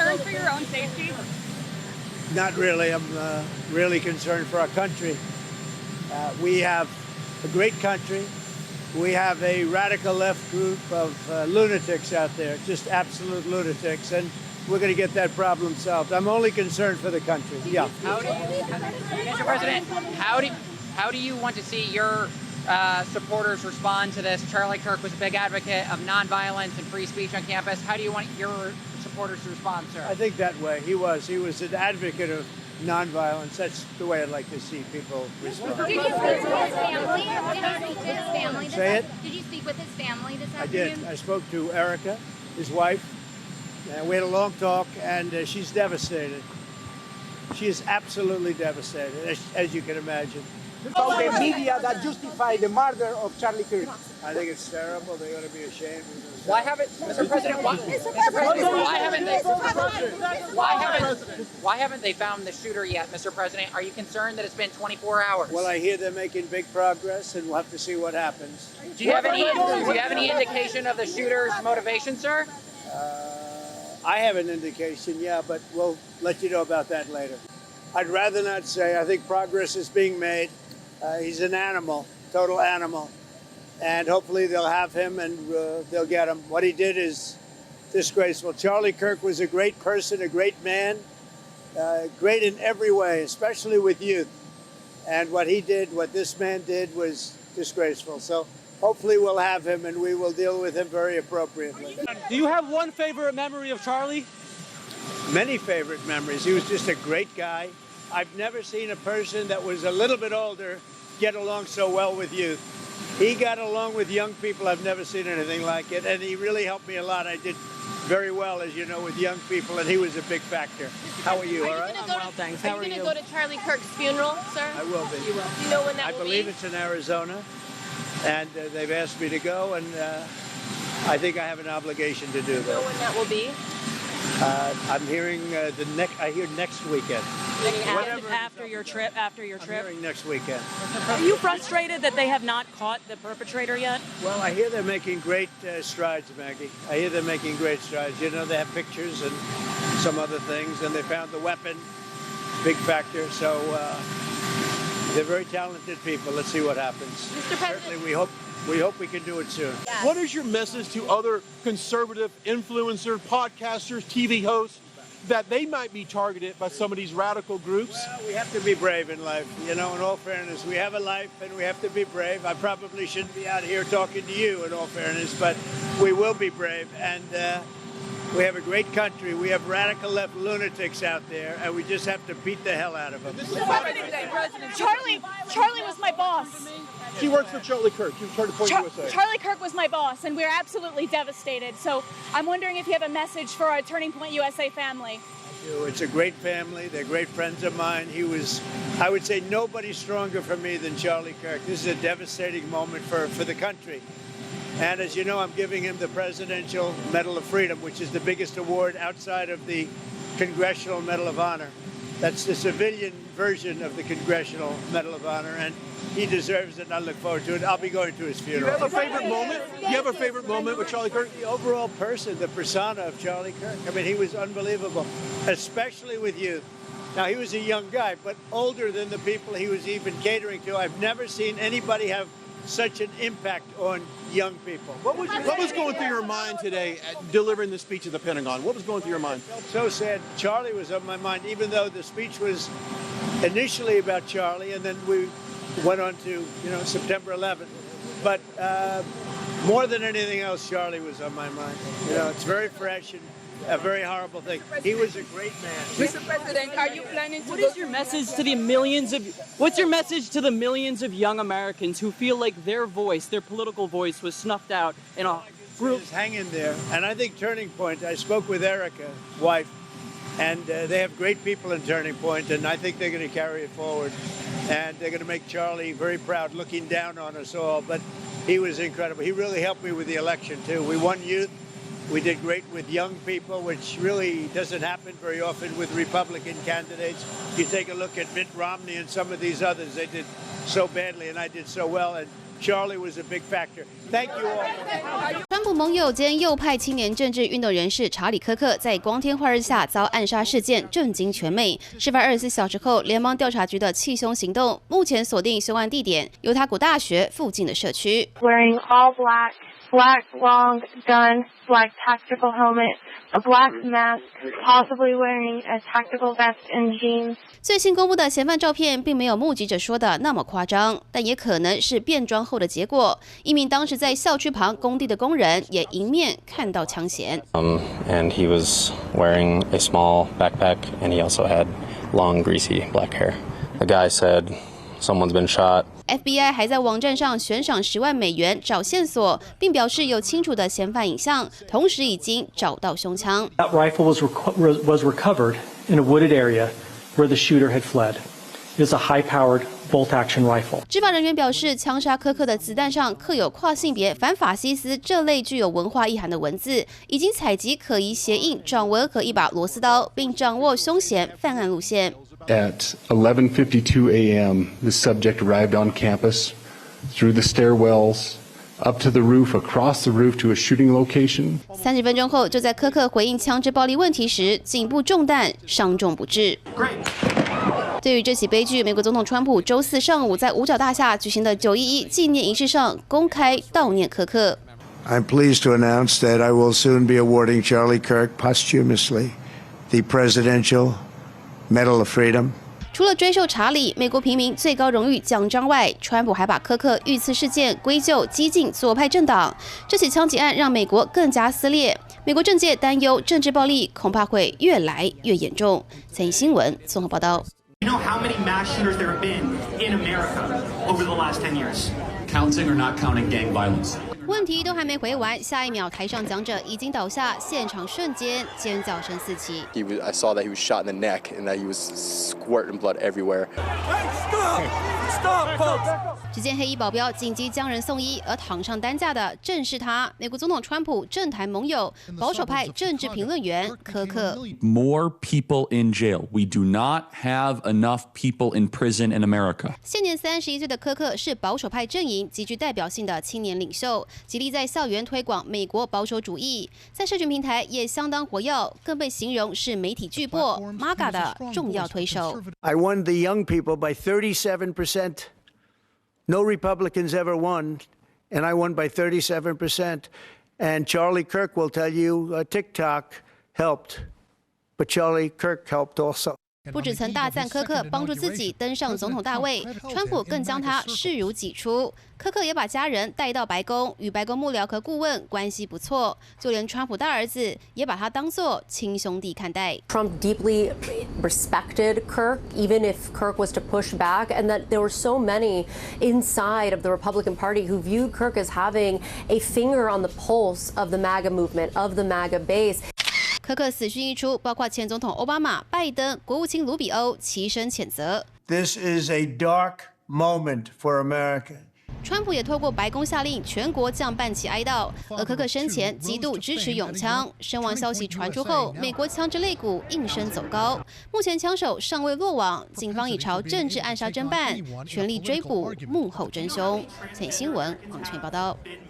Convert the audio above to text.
concerned for your own safety? Not really. I'm really concerned for our country. We have a great country. We have a radical left group of lunatics out there, just absolute lunatics, and we're going to get that problem solved. I'm only concerned for the country. Yeah. Mr. President, how do you want to see your supporters respond to this? Charlie Kirk was a big advocate of nonviolence and free speech on campus. How do you want your supporters to respond, sir? I think that way. He was an advocate of nonviolence. That's the way I'd like to see people respond. Did you speak with his family? Say it? Did you speak with his family this I afternoon? did. I spoke to Erica, his wife. We had a long talk, and she's devastated. She is absolutely devastated, as you can imagine. About the media that justify the murder of Charlie Kirk. I think it's terrible. They ought to be ashamed. Why haven't, Mr. President, why haven't they found the shooter yet, Mr. President? Are you concerned that it's been 24 hours? Well, I hear they're making big progress, and we'll have to see what happens. Do you have any indication of the shooter's motivation, sir? I have an indication, yeah, but we'll let you know about that later. I'd rather not say. I think progress is being made. He's an animal, total animal. And hopefully they'll have him and they'll get him. What he did is disgraceful. Charlie Kirk was a great person, a great man, great in every way, especially with youth. And what he did, what this man did, was disgraceful. So hopefully we'll have him and we will deal with him very appropriately. Do you have one favorite memory of Charlie? Many favorite memories. He was just a great guy. I've never seen a person that was a little bit older get along so well with youth. He got along with young people. I've never seen anything like it, and he really helped me a lot. I did very well, as you know, with young people, and he was a big factor. How are you? All right? Well, thanks. How are you? Are you going to go to Charlie Kirk's funeral, sir? I will be. You will. Do you know when that I will be? believe it's in Arizona, and they've asked me to go, and I think I have an obligation to do Do you know that. when that will be? I'm hearing I hear next weekend. After your trip? I'm hearing next weekend. Are you frustrated that they have not caught the perpetrator yet? Well, I hear they're making great strides, Maggie. I hear they're making great strides. You know, they have pictures and some other things, and they found the weapon, big factor. So they're very talented people. Let's see what happens. Mr. President. Certainly, we hope we can do it soon. Yes. What is your message to other conservative influencers, podcasters, TV hosts, that they might be targeted by some of these radical groups? Well, we have to be brave in life. You know, in all fairness, we have a life and we have to be brave. I probably shouldn't be out here talking to you, in all fairness, but we will be brave. And we have a great country. We have radical left lunatics out there, and we just have to beat the hell out of them. Charlie was my boss. She works for Charlie Kirk. She was Turning Point USA. Charlie Kirk was my boss, and we're absolutely devastated. So I'm wondering if you have a message for our Turning Point USA family. It's a great family. They're great friends of mine. He was, I would say, nobody stronger for me than Charlie Kirk. This is a devastating moment for the country. And as you know, I'm giving him the Presidential Medal of Freedom, which is the biggest award outside of the Congressional Medal of Honor. That's the civilian version of the Congressional Medal of Honor, and he deserves it, and I look forward to it. I'll be going to his Do you funeral. have a favorite moment? Do you have a favorite moment with Charlie Kirk? The overall person, the persona of Charlie Kirk. I mean, he was unbelievable, especially with youth. Now, he was a young guy, but older than the people he was even catering to. I've never seen anybody have such an impact on young people. What was going through your mind today at delivering the speech at the Pentagon? What was going through your mind? So sad. Charlie was on my mind, even though the speech was initially about Charlie, and then we went on to, September 11th. But more than anything else, Charlie was on my mind. It's very fresh and a very horrible thing. He was a great man. Mr. President, are you planning to What is your message to the millions of young Americans who feel like their voice, their political voice, was snuffed out in a group? Just hang in there. And I think Turning Point, I spoke with Erica, wife, and they have great people in Turning Point, and I think they're going to carry it forward. And they're going to make Charlie very proud, looking down on us all. But he was incredible. He really helped me with the election, too. We won youth. We did great with young people, which really doesn't happen very often with Republican candidates. You take a look at Mitt Romney and some of these others, they did so badly, and I did so well. And Charlie was a big factor. Thank you all. 川普盟友兼右派青年政治运动人士查理·科克在光天化日下遭暗杀事件震惊全美。事发24小时后，联邦调查局的缉凶行动目前锁定凶案地点犹他谷大学附近的社区。Wearing all black, black long gun, black tactical helmet, a black mask, possibly wearing a tactical vest and jeans. 最新公布的嫌犯照片并没有目击者说的那么夸张，但也可能是变装后的结果。一名当时在校区旁工地的工人也迎面看到枪嫌。And he was wearing a small backpack, and he also had long, greasy black hair. The guy said, "Someone's been shot." FBI 还在网站上悬赏10万美元找线索，并表示有清楚的嫌犯影像，同时已经找到凶枪。That rifle was recovered in a wooded area where the shooter had fled. It is a high-powered bolt-action rifle. 执法人员表示，枪杀科克的子弹上刻有跨性别、反法西斯这类具有文化意涵的文字，已经采集可疑鞋印、掌纹和一把螺丝刀，并掌握凶嫌犯案路线。At 11:52 a.m., the subject arrived on campus through the stairwells, up to the roof, across the roof to a shooting location. 30分钟后，就在科克回应枪支暴力问题时，颈部中弹，伤重不治。对于这起悲剧，美国总统川普周4上午在五角大厦举行的911纪念仪式上公开悼念科克。I'm pleased to announce that I will soon be awarding Charlie Kirk posthumously the Presidential Medal of Freedom. 除了追授查理美国平民最高荣誉奖章外，川普还把科克遇刺事件归咎激进左派政党。这起枪击案让美国更加撕裂，美国政界担忧政治暴力恐怕会越来越严重。财经新闻综合报道。You know how many mass shooters there have been in America over the last 10 years? Counting or not counting gang violence? 问题都还没回完，下一秒台上讲者已经倒下，现场瞬间尖叫声四起。I saw that he was shot in the neck and that he was squirting blood everywhere. Hey, stop, folks! 只见黑衣保镖紧急将人送医，而躺上担架的正是他，美国总统川普政坛盟友、保守派政治评论员柯克。More people in jail. We do not have enough people in prison in America. 现年31岁的柯克是保守派阵营极具代表性的青年领袖，极力在校园推广美国保守主义，在社群平台也相当活跃，更被形容是媒体巨擘 MAGA 的重要推手。I won the young people by 37%. No Republicans ever won, and I won by 37%. And Charlie Kirk will tell you TikTok helped, but Charlie Kirk helped also. 不只曾大赞柯克帮助自己登上总统大位，川普更将他视如己出。柯克也把家人带到白宫，与白宫幕僚和顾问关系不错，就连川普大儿子也把他当作亲兄弟看待。Trump deeply respected Kirk, even if Kirk was to push back, and that there were so many inside of the Republican Party who viewed Kirk as having a finger on the pulse of the MAGA movement, of the MAGA base. 柯克死讯一出，包括前总统奥巴马、拜登、国务卿卢比欧齐声谴责。This is a dark moment for America. 川普也透过白宫下令全国降半旗哀悼，而柯克生前极度支持拥枪，身亡消息传出后，美国枪支类股应声走高。目前枪手尚未落网，警方已朝政治暗杀侦办，全力追捕幕后真凶。财经新闻黄泉报道。